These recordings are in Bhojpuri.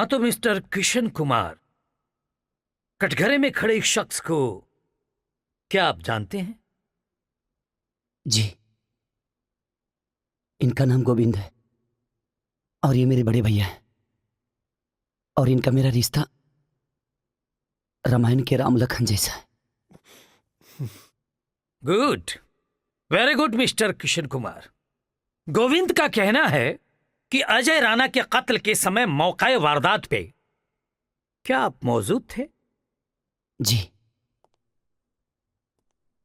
हाँ तो मिस्टर किशन कुमार, कटघरे में खड़े एक शख्स को क्या आप जानते हैं? जी, इनका नाम गोविंद है और ये मेरे बड़े भैया हैं और इनका मेरा रिश्ता रामायण के राम लखन जैसा है। Good, very good mister Kishan Kumar. Govind का कहना है कि अजय राणा के कत्ल के समय मौके वारदात पे क्या आप मौजूद थे? जी।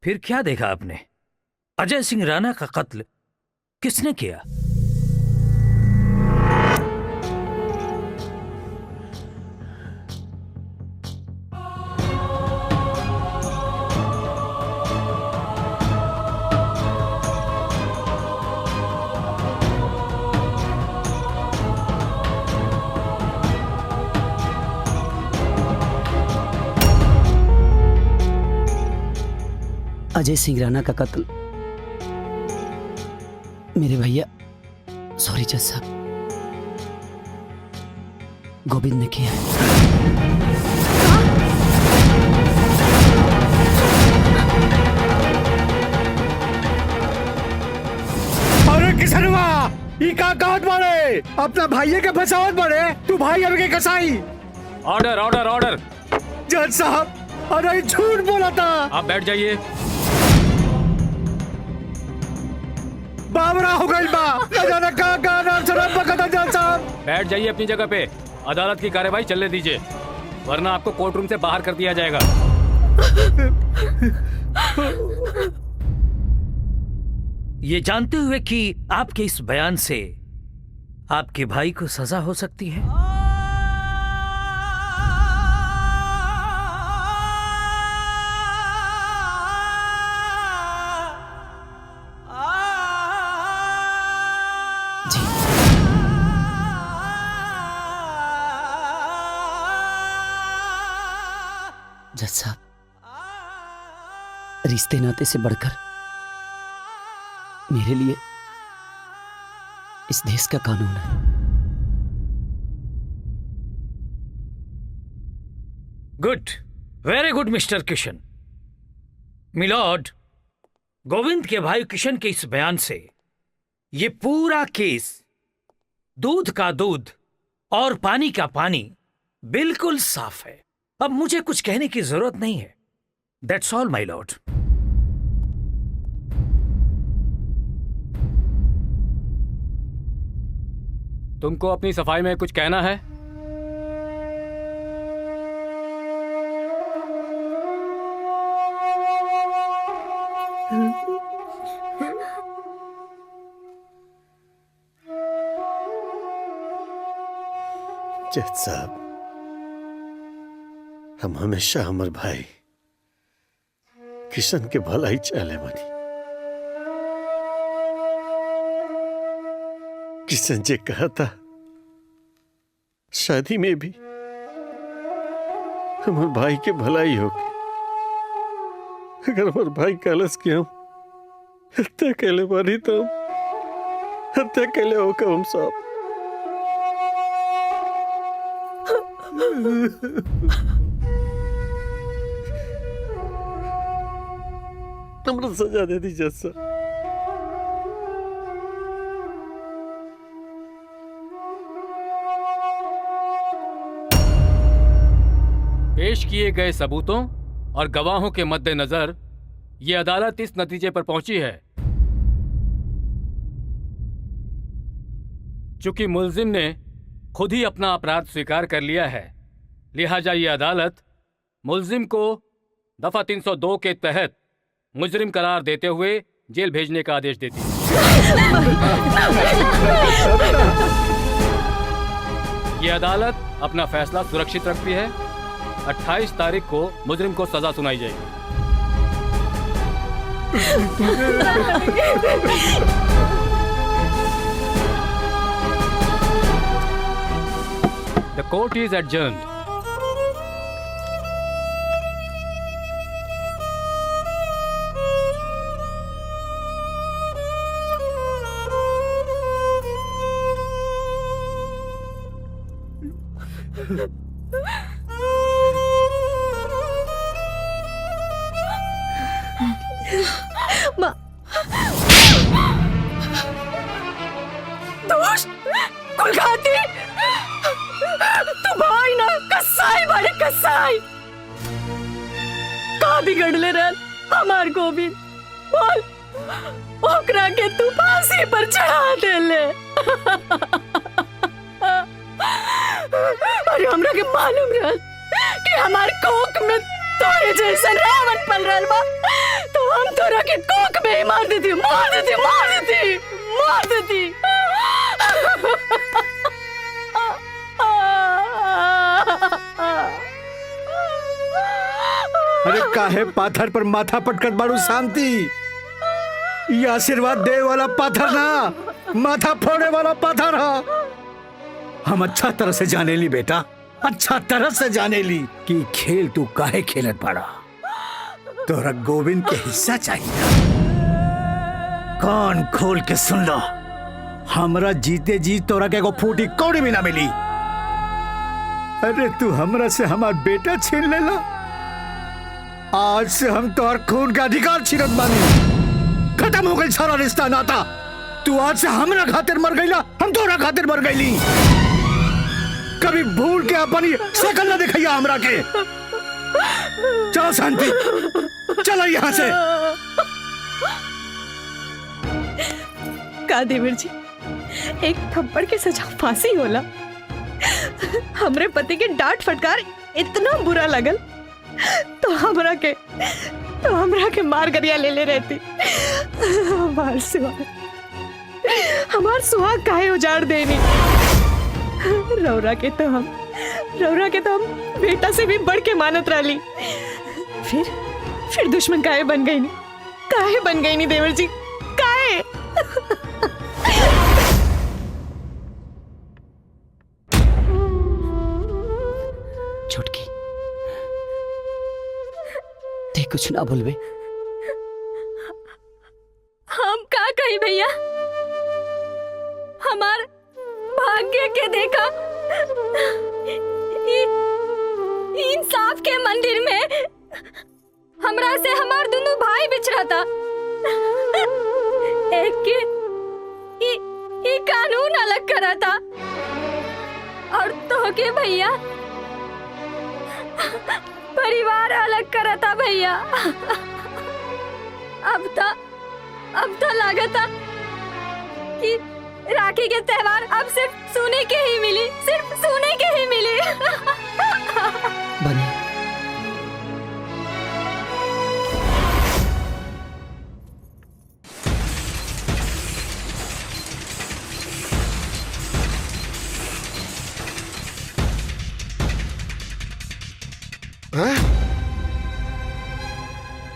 फिर क्या देखा आपने? अजय सिंह राणा का कत्ल किसने किया? अजय सिंह राणा का कत्ल मेरे भैया, सॉरी जज साहब, गोविंद ने किया है। अरे किसनवा, ई का कहत बाड़े? अपना भाइये के फसावत बाड़े? तू भाई अब के कसाई? Order order order. जज साहब, अरे झूठ बोला था। आप बैठ जाइए। बाबरा हो गई बा, न जाने का नाम शराब पकड़ा। जज साहब बैठ जाइए अपनी जगह पे। अदालत की कार्यवाही चलने दीजिए, वरना आपको कोर्ट रूम से बाहर कर दिया जाएगा। ये जानते हुए कि आपके इस बयान से आपके भाई को सजा हो सकती है, जज साहब, रिश्ते नाते से बढ़कर मेरे लिए इस देश का कानून है। Good, very good mister Kishan. Milord, Govind के भाई किशन के इस बयान से ये पूरा केस दूध का दूध और पानी का पानी बिल्कुल साफ है। अब मुझे कुछ कहने की जरूरत नहीं है। That's all my Lord. तुमको अपनी सफाई में कुछ कहना है? जज साहब, हम हमेशा हमारे भाई किशन के भलाई चाले बनी। किशन जी कहा था शादी में भी हमारे भाई के भलाई होगी। अगर हमारे भाई कलश के हम हत्या कैले बानी तो हत्या कैले होकर हम सब हमने सजा दे दी जज साहब। पेश किए गए सबूतों और गवाहों के मद्देनजर ये अदालत इस नतीजे पर पहुंची है, चूंकि मुल्जिम ने खुद ही अपना अपराध स्वीकार कर लिया है, लिहाजा ये अदालत मुल्जिम को दफा 302 के तहत मुजरिम करार देते हुए जेल भेजने का आदेश देती है। ये अदालत अपना फैसला सुरक्षित रखती है। 28 तारीख को मुजरिम को सजा सुनाई जाएगी। The court is adjourned. माँ दोस्त कुलघाती तू भाई ना कसाई बड़े कसाई का बिगड़ले रहल हमार गोविंद बोल ओकरा के तू फांसी पर चढ़ा देले अरे हमरा के मालूम रहल कि हमार कोक में तोरे जैसन रावण पल रहल बा तो हम तोरा के कोक में ही मार देती मार देती मार देती मार देती अरे काहे पाथर पर माथा पटकत बाड़ू शांति? ये आशीर्वाद दे वाला पाथर ना, माथा फोड़े वाला पाथर है। हम अच्छा तरह से जाने ली बेटा, अच्छा तरह से जाने ली कि खेल तू काहे खेलत पड़ा। तोरा गोविंद के हिस्सा चाहिए। कान खोल के सुन लो, हमरा जीते जी तोरा के एगो फूटी कौड़ी भी ना मिली। अरे तू हमरा से हमार बेटा छीन लेला, आज से हम तोहर खून का अधिकार छीनत बानी। खत्म हो गई सारा रिश्ता नाता। तू आज से हमरा खातिर मर गईला, हम तोरा खातिर मर गईली। कभी भूल के अपनी शकल ना दिखाइया हमरा के। चलो शांति, चलो यहाँ से। का देवर जी, एक थप्पड़ के सजा फांसी होला। हमरे पति के डांट फटकार इतना बुरा लगल तो हमरा के मार गरिया ले रहती। हमार सुहाग काहे उजाड़ देनी। रौरा के तो हम बेटा से भी बढ़ के मानत रही। फिर दुश्मन काहे बन गई नी देवर जी, काहे? छुटकी ते कुछ ना बोलबे। हम का कही भैया, हमार भाग्य के देखा इंसाफ के मंदिर में हमरा से हमार दोनों भाई बिछड़ा था। एक के ई कानून अलग करा था और तो के भैया परिवार अलग करा था भैया। अब तो लागता कि राखी के त्योहार अब सिर्फ सोने के ही मिली, सिर्फ सोने के ही मिली। बनी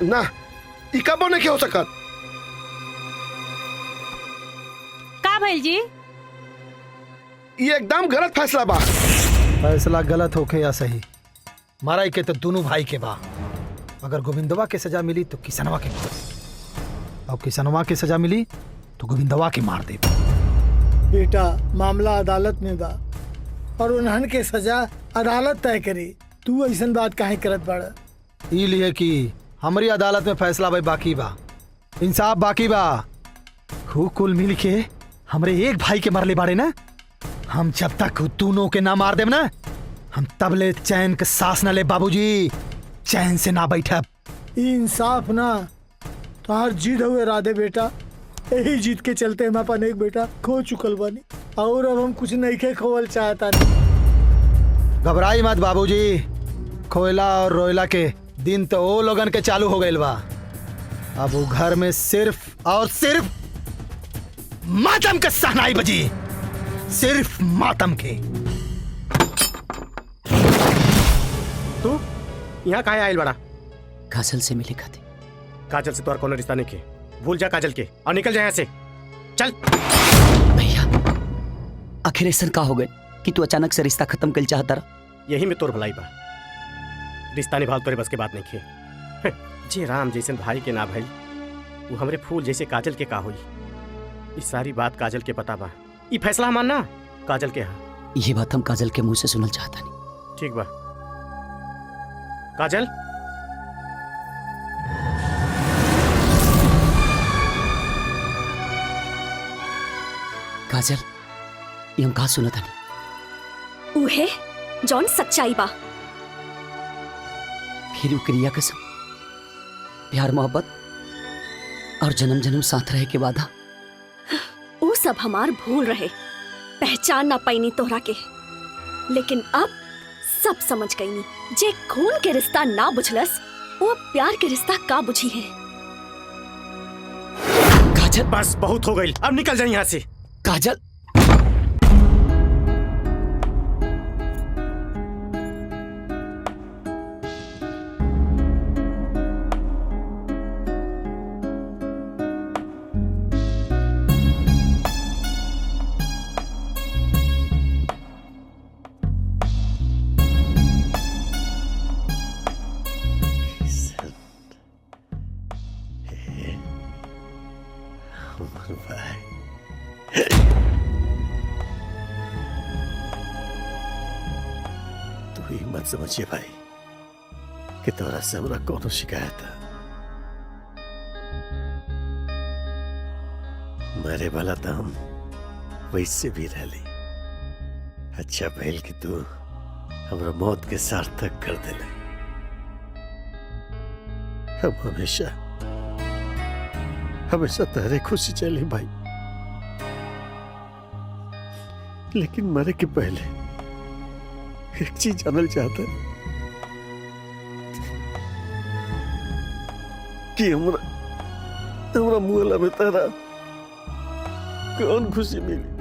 ना ई कबो नहीं हो सकत। का भइल जी? ये एकदम गलत फैसला बा। फैसला गलत होके या सही, मारा के तो दोनों भाई के बा। अगर गोविंदवा के सजा मिली तो किसनवा के मार, और किसनवा के सजा मिली तो गोविंदवा के मार दे। बेटा मामला अदालत में बा और उन्हन के सजा अदालत तय करी। तू ऐसा बात काहे करत बाड़ा? ई लिए कि हमारी अदालत में फैसला भाई बाकी बा, इंसाफ बाकी बा। हु कुल मिल के हमरे एक भाई के मरले बाड़े ना, हम जब तक दोनों के ना मार देब ना, हम तबले चैन के सांस न ले बाबूजी, चैन से ना बैठब। ई इंसाफ ना तोहार जीत हुए राधे बेटा। यही जीत के चलते हम अपन एक बेटा खो चुकल बानी और अब हम कुछ नहीं के खोवल चाहता नहीं। घबराई मत बाबूजी, खोयला और रोयला के दिन तो वो लोगन के चालू हो गइल बा। अब वो घर में सिर्फ और सिर्फ मातम के सहनाई बजी, सिर्फ मातम के। तू यहाँ काहे आयल बड़ा? काजल से मिले खाते। काजल से तोर कोनो रिश्ता नहीं के, भूल जा काजल के और निकल जा यहाँ से। चल भैया आखिर ऐसा का हो गए कि तू अचानक से रिश्ता खत्म कर चाहता रहा? यही में तोर भलाई बा। रिश्ता निभाल तोरे बस के बात नहीं खे। जे राम जैसन भाई के ना भइल, वो हमरे फूल जैसे काजल के का हुई। इस सारी बात काजल के पता बा। ये फैसला मानना काजल के हा। ये बात हम काजल के मुंह से सुनल चाहता नहीं। ठीक बा। काजल, काजल, ये हम कहा सुना था उहे जौन सच्चाई बा। फिर क्रिया कसम, प्यार मोहब्बत और जन्म जन्म साथ रहे के वादा। वो सब हमार भूल रहे, पहचान ना पाईनी तोहरा के, लेकिन अब सब समझ गईनी। जे खून के रिश्ता ना बुझलस, वो प्यार के रिश्ता का बुझी है। काजल, बस बहुत हो गई, अब निकल जाए यहाँ से। काजल, तू ही मत समझिए भाई कि तोरा से हमरा कोनो शिकायत है। मरे वाला तो हम वैसे भी रहली। अच्छा भइल कि तू हमरा मौत के सार्थक कर देले। हम हमेशा हमेशा तेरे खुशी चली भाई, लेकिन मरे के पहले एक चीज जानल चाहता है कि हमरा मुहला में तेरा कौन खुशी मिली।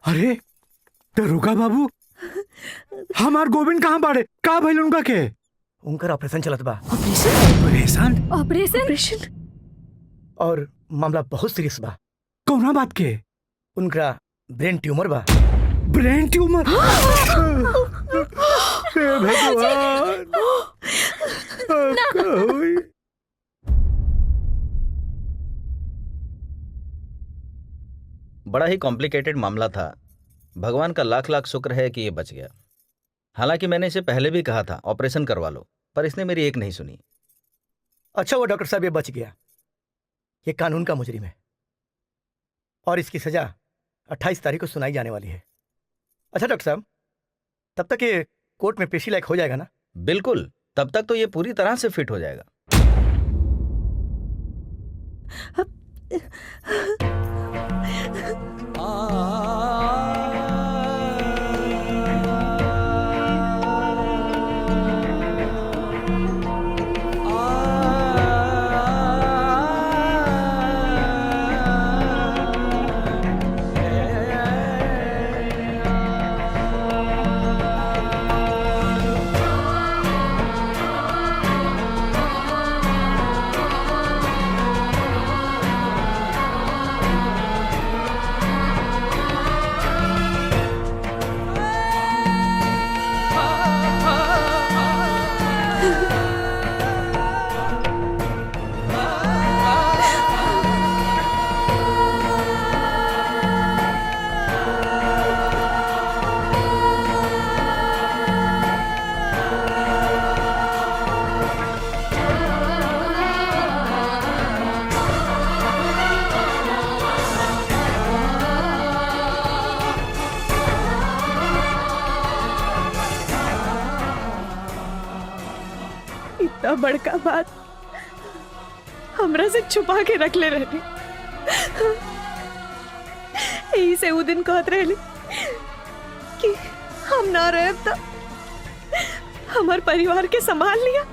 अरे दरोगा बाबू, हमार गोविंद कहाँ बाड़े? का भइल उनका के? उनकर ऑपरेशन चलत बा। ऑपरेशन? ऑपरेशन और मामला बहुत सीरियस बा। कौना बात के? उनका ब्रेन ट्यूमर बा। Brain tumour? हे भगवान, अब का होई? बड़ा ही कॉम्प्लिकेटेड मामला था। भगवान का लाख लाख शुक्र है कि ये बच गया। हालांकि मैंने इसे पहले भी कहा था ऑपरेशन करवा लो, पर इसने मेरी एक नहीं सुनी। अच्छा वो डॉक्टर साहब, ये बच गया। ये कानून का मुजरिम है और इसकी सजा 28 तारीख को सुनाई जाने वाली है। अच्छा डॉक्टर साहब, तब तक ये कोर्ट में पेशी लायक हो जाएगा ना? बिल्कुल, तब तक तो ये पूरी तरह से फिट हो जाएगा। तो बड़का बात हमरा से छुपा के रख ले रहनी। यही से वो दिन कहत रहली कि हम ना रहे तो हमार परिवार के संभाल लिया।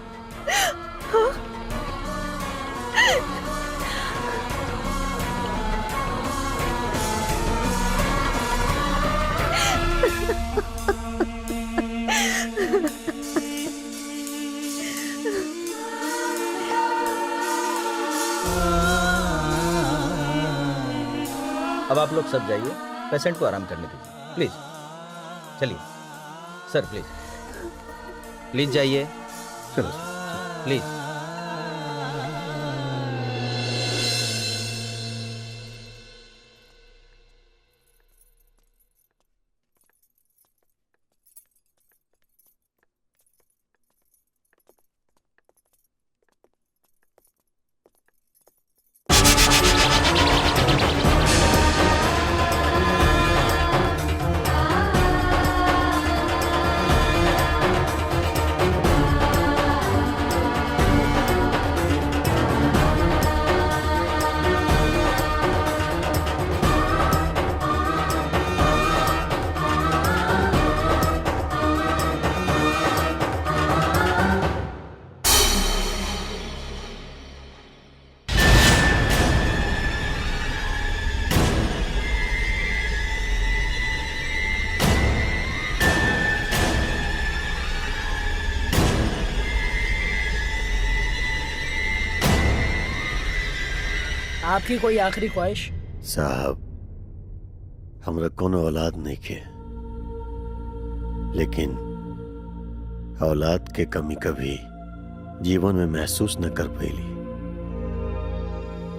हाँ? अब आप लोग सब जाइए, पेशेंट को आराम करने दीजिए प्लीज। चलिए सर, प्लीज प्लीज जाइए। चलो प्लीज। आपकी कोई आखिरी ख्वाहिश? साहब, हमरा कोनो औलाद नहीं के, लेकिन औलाद के कमी कभी जीवन में महसूस न कर पैली।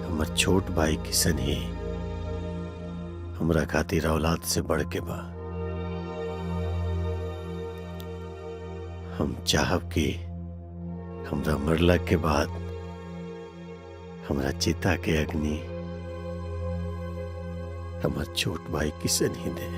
हमर छोट भाई किशन ही हमरा खातिर औलाद से बढ़ के बा। हम चाहब कि हमरा मरला के बाद हमरा चिता के अग्नि हमर छोट भाई किशन ही दे।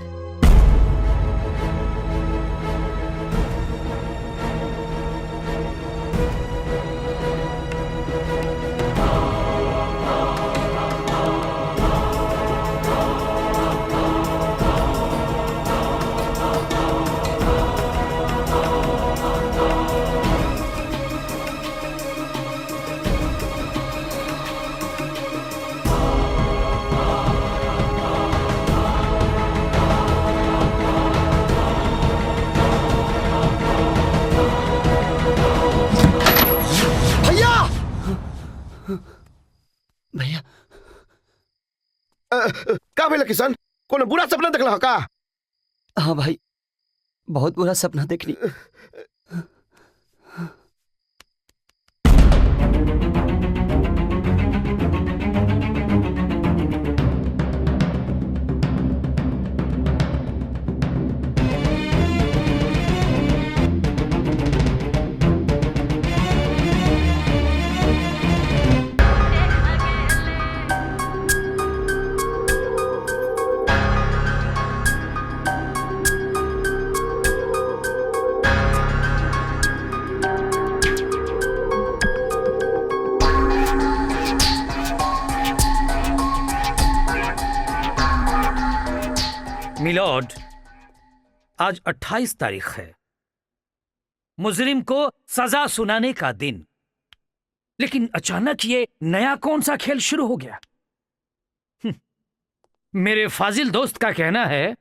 भैया का भेल किशन? कोनो बुरा सपना देखला का? हाँ भाई, बहुत बुरा सपना देखनी। मिलॉर्ड, आज 28 तारीख है, मुजरिम को सजा सुनाने का दिन। लेकिन अचानक ये नया कौन सा खेल शुरू हो गया? मेरे फाजिल दोस्त का कहना है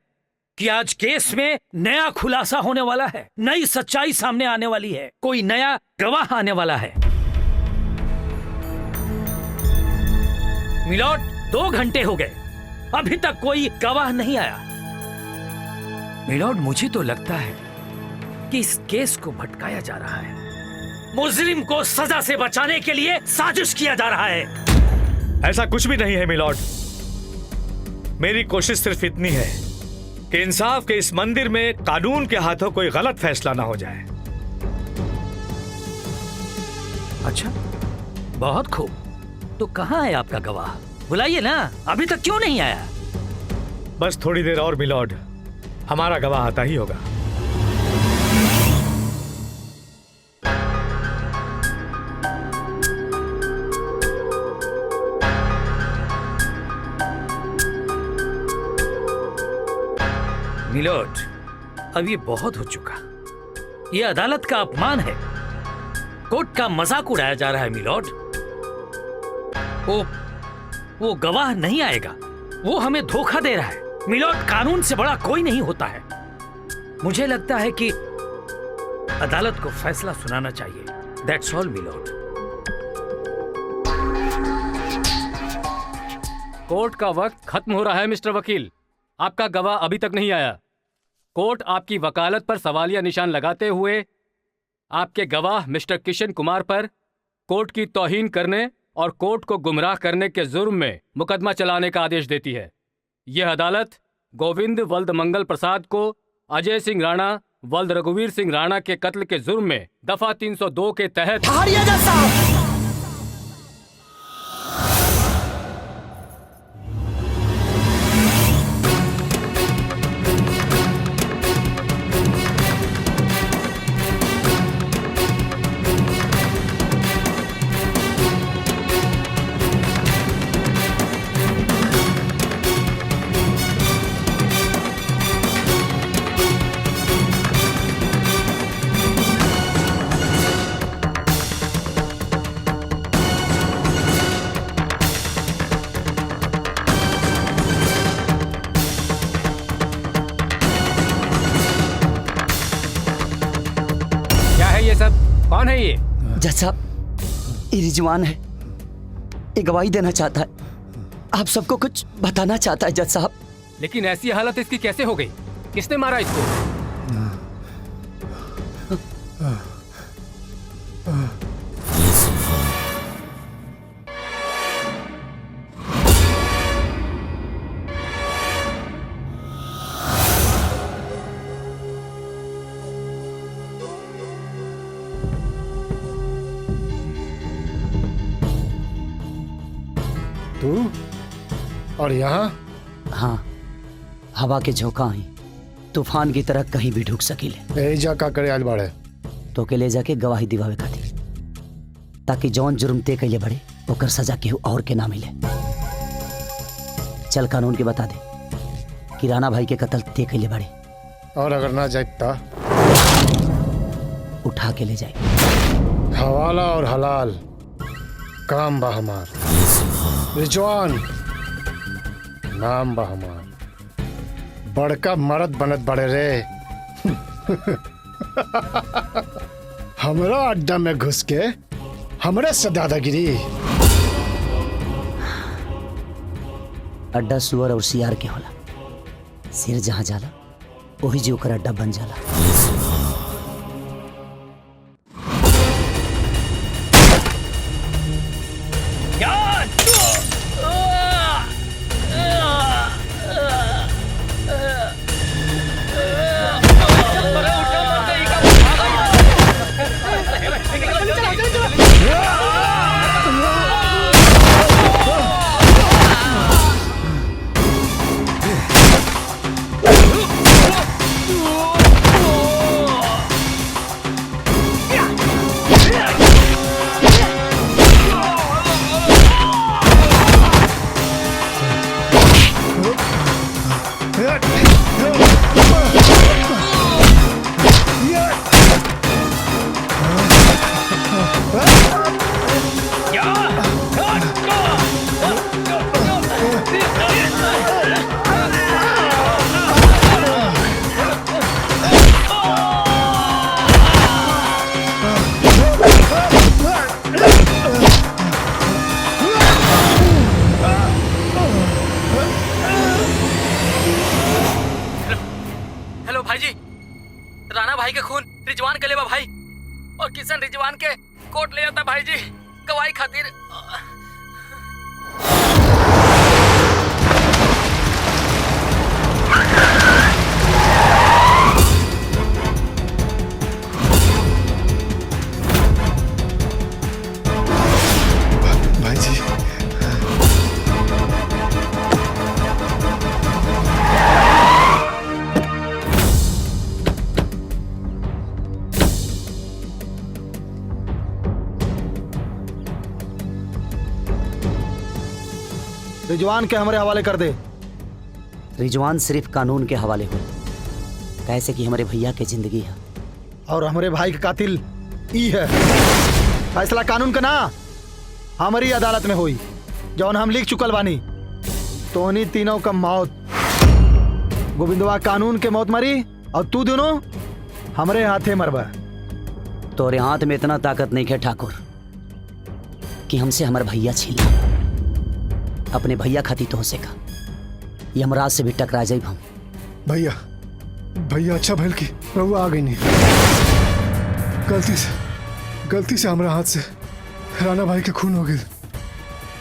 कि आज केस में नया खुलासा होने वाला है, नई सच्चाई सामने आने वाली है, कोई नया गवाह आने वाला है। मिलॉर्ड, 2 घंटे हो गए, अभी तक कोई गवाह नहीं आया। मिलॉर्ड, मुझे तो लगता है कि इस केस को भटकाया जा रहा है, मुजरिम को सजा से बचाने के लिए साजिश किया जा रहा है। ऐसा कुछ भी नहीं है मिलॉर्ड। मेरी कोशिश सिर्फ इतनी है कि इंसाफ के इस मंदिर में कानून के हाथों कोई गलत फैसला ना हो जाए। अच्छा, बहुत खूब। तो कहाँ है आपका गवाह? बुलाइए ना, अभी तक क्यों नहीं आया? बस थोड़ी देर और मिलॉर्ड, हमारा गवाह आता ही होगा। मिलोड, अब ये बहुत हो चुका। ये अदालत का अपमान है। कोर्ट का मजाक उड़ाया जा रहा है मिलोड। वो गवाह नहीं आएगा। वो हमें धोखा दे रहा है। मिलोड, कानून से बड़ा कोई नहीं होता है। मुझे लगता है कि अदालत को फैसला सुनाना चाहिए। That's all milord. कोर्ट का वक्त खत्म हो रहा है मिस्टर वकील। आपका गवाह अभी तक नहीं आया। कोर्ट आपकी वकालत पर सवालिया निशान लगाते हुए आपके गवाह मिस्टर किशन कुमार पर कोर्ट की तौहीन करने और कोर्ट को गुमराह करने के जुर्म में मुकदमा चलाने का आदेश देती है। यह अदालत गोविंद वल्द मंगल प्रसाद को अजय सिंह राणा वल्द रघुवीर सिंह राणा के कत्ल के जुर्म में दफा 302 के तहत कौन है ये? जज साहब, ये रिजवान है। ये गवाही देना चाहता है। आप सबको कुछ बताना चाहता है जज साहब। लेकिन ऐसी हालत इसकी कैसे हो गई? किसने मारा इसको? तू और यहाँ? हाँ, हवा के झोंका ही तूफान की तरह कहीं भी ढुक सकीले। एजा का करे आज बाड़े तो के ले जाके गवाही दिवावे खातिर, ताकि जौन जुर्म ते कैले बड़े ओकर सजा केहू और के ना मिले। चल कानून के बता दे कि राणा भाई के कत्ल ते कैले बड़े, और अगर ना जाए ता उठा के ले जाए। हवाला और हलाल काम बा हमार। रिजवान नाम बा हमार। बड़का मर्द बनत बड़े रे। हमरा अड्डा में घुस के हमरे से दादागिरी। अड्डा सुअर और सियार के होला। सिर जहां जाला वही जी ओकर अड्डा बन जाला। राणा भाई के खून रिजवान के लेवा भाई, और किशन रिजवान के कोर्ट ले जाता भाई जी गवाही खातिर। भाई जी रिजवान के हमारे हवाले कर दे। रिजवान सिर्फ कानून के हवाले हो। कैसे कि हमारे भैया के जिंदगी है और हमारे भाई का कातिल ई है। फैसला कानून का ना हमारी अदालत में हुई, जौन हम लिख चुकल बानी। तो उन्हीं तीनों का मौत, गोविंदवा कानून के मौत मरी और तू दोनों हमारे हाथे मरबा। तोरे हाथ में इतना ताकत नहीं है ठाकुर कि हमसे हमारे भैया छीन ला। अपने भैया खाती तो हो सका यमराज से भी टकरा जाए हम। भैया भैया अच्छा भैल की रहुआ आ गई नहीं। गलती से हमारा हाथ से राणा भाई के खून हो गए।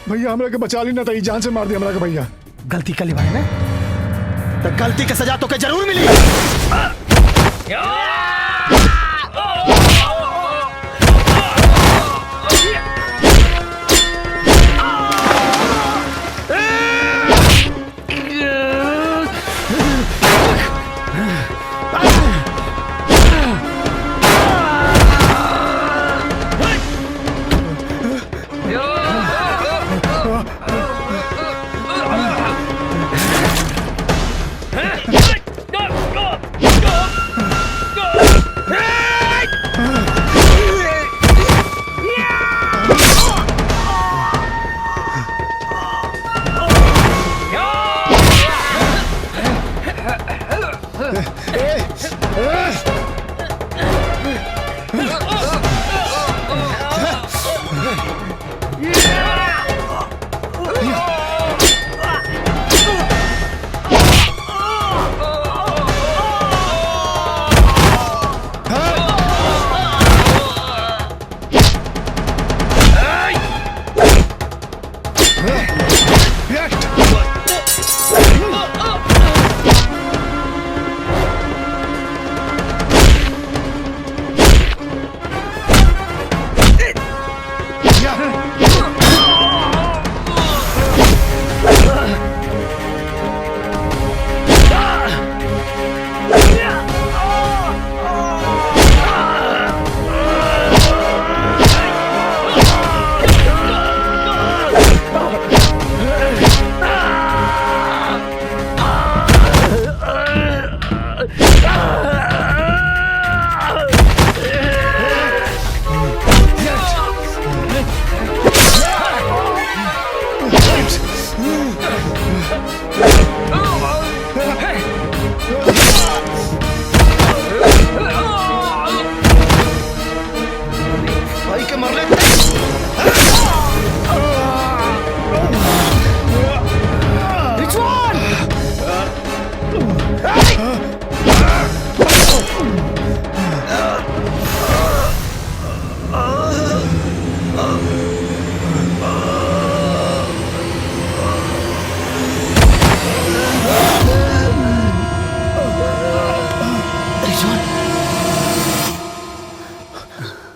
भैया हमरा के बचा ली ना था, जान से मार दिया हमरा के। भैया गलती कर ली भाई ने तो गलती की सजा तो के जरूर मिली।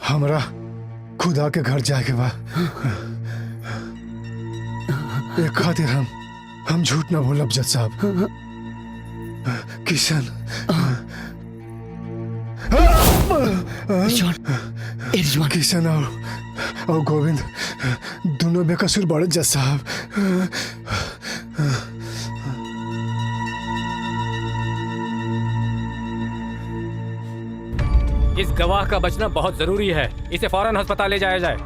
हमरा खुदा के घर जाए के बाद एक खातिर हम झूठ ना बोलब जज साहब। किशन किशन और गोविंद दोनों बेकसूर बड़े जज साहब। इस गवाह का बचना बहुत जरूरी है, इसे फौरन अस्पताल ले जाया जाए।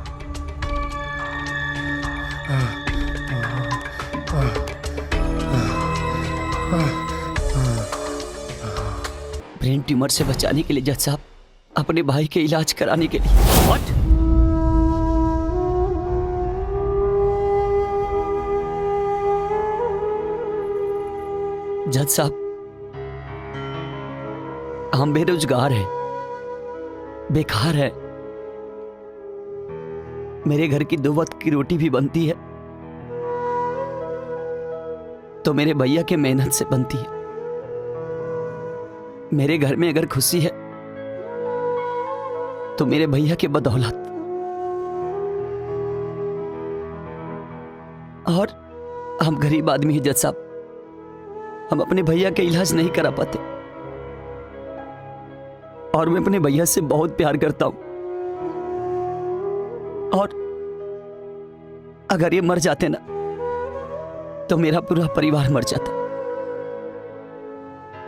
ब्रेन ट्यूमर से बचाने के लिए जज साहब, अपने भाई के इलाज कराने के लिए। What? जज साहब, हम बेरोजगार हैं, बेकार है। मेरे घर की 2 वक्त की रोटी भी बनती है तो मेरे भैया के मेहनत से बनती है। मेरे घर में अगर खुशी है तो मेरे भैया के बदौलत। और हम गरीब आदमी हैं जज साहब, हम अपने भैया के इलाज नहीं करा पाते। और मैं अपने भैया से बहुत प्यार करता हूं, और अगर ये मर जाते ना तो मेरा पूरा परिवार मर जाता।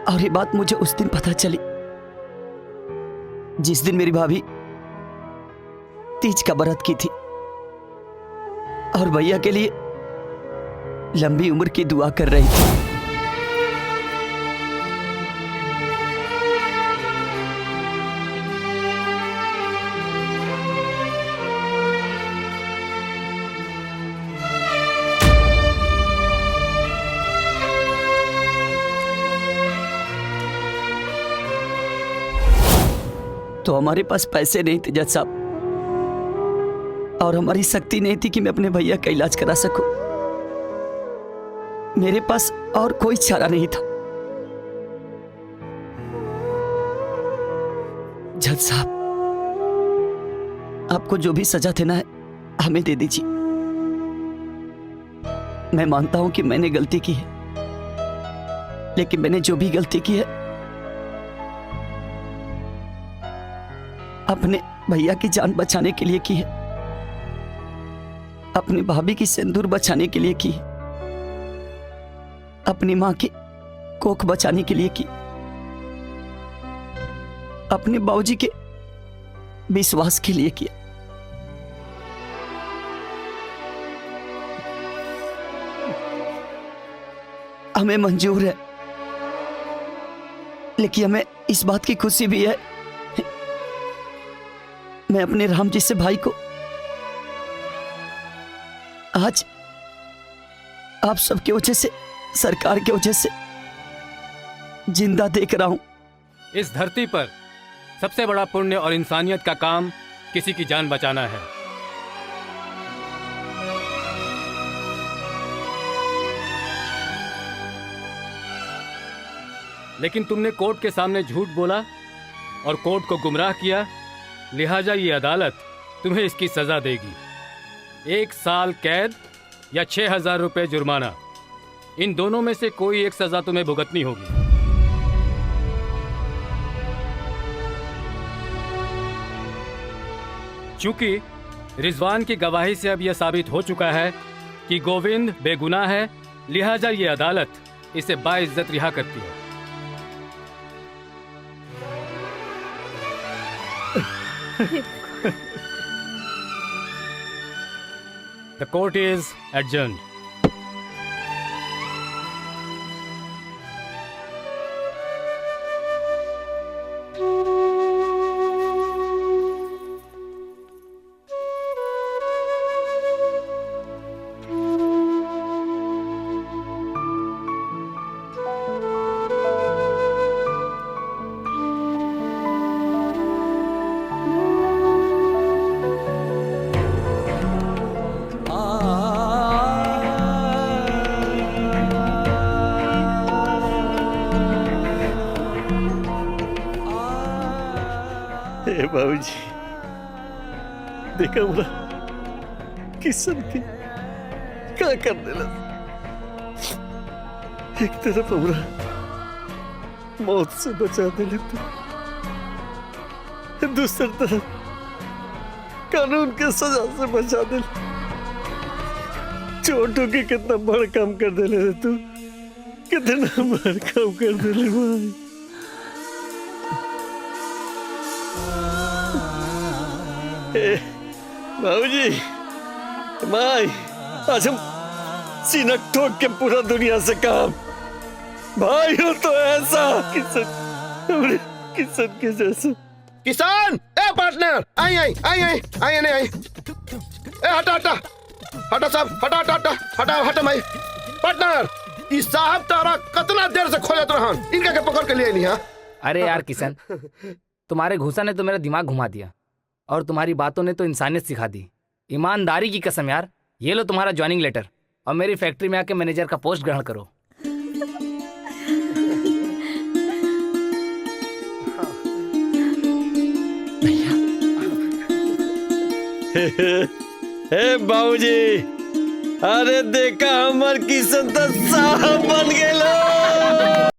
और ये बात मुझे उस दिन पता चली जिस दिन मेरी भाभी तीज का व्रत की थी और भैया के लिए लंबी उम्र की दुआ कर रही थी। तो हमारे पास पैसे नहीं थे जज साहब, और हमारी शक्ति नहीं थी कि मैं अपने भैया का इलाज करा सकूं। मेरे पास और कोई चारा नहीं था। जज साहब, आपको जो भी सजा देना है हमें दे दीजिए। मैं मानता हूं कि मैंने गलती की है, लेकिन मैंने जो भी गलती की है अपने भैया की जान बचाने के लिए की है, अपनी भाभी की सिंदूर बचाने के लिए की है, अपनी मां की कोख बचाने के लिए की, अपने बाबूजी के विश्वास के लिए किया। हमें मंजूर है, लेकिन हमें इस बात की खुशी भी है मैं अपने राम जी से भाई को आज आप सबकी वजह से, सरकार की वजह से जिंदा देख रहा हूं। इस धरती पर सबसे बड़ा पुण्य और इंसानियत का काम किसी की जान बचाना है। लेकिन तुमने कोर्ट के सामने झूठ बोला और कोर्ट को गुमराह किया, लिहाजा ये अदालत तुम्हें इसकी सजा देगी। 1 साल कैद या 6,000 रुपए जुर्माना, इन दोनों में से कोई एक सजा तुम्हें भुगतनी होगी। चूंकि रिजवान की गवाही से अब यह साबित हो चुका है कि गोविंद बेगुनाह है, लिहाजा ये अदालत इसे बाइज्जत रिहा करती है। The court is adjourned. बाबूजी, देखा बोला किसन की क्या कर देला। एक तरफ हमरा मौत से बचा दिले तो दूसरी तरफ कानून के सजा से बचा दिले। छोटू के कितना बड़ा काम कर दिले रे तू, कितना बड़ा काम कर दिले भाई। बाबूजी, माई, आज हम सीना ठोक के पूरा दुनिया से काम भाई हो तो ऐसा किसन के जैसा। किसान, ए पार्टनर, आई आई आई आई आई नहीं आई। ए हटा हटा हटा साहब, हटा हटा हटा हटा हटा भाई। पार्टनर, इस साहब तारा कितना देर से खोजत रहन, इनका के पकड़ के लिए नहीं। हाँ अरे यार किशन, तुम्हारे घुसा ने तो मेरा दिमाग घुमा दिया और तुम्हारी बातों ने तो इंसानियत सिखा दी। ईमानदारी की कसम यार, ये लो तुम्हारा ज्वाइनिंग लेटर और मेरी फैक्ट्री में आके मैनेजर का पोस्ट ग्रहण करो। हे बाबूजी, अरे देखा हमार किसन तो साहब बन गेलो।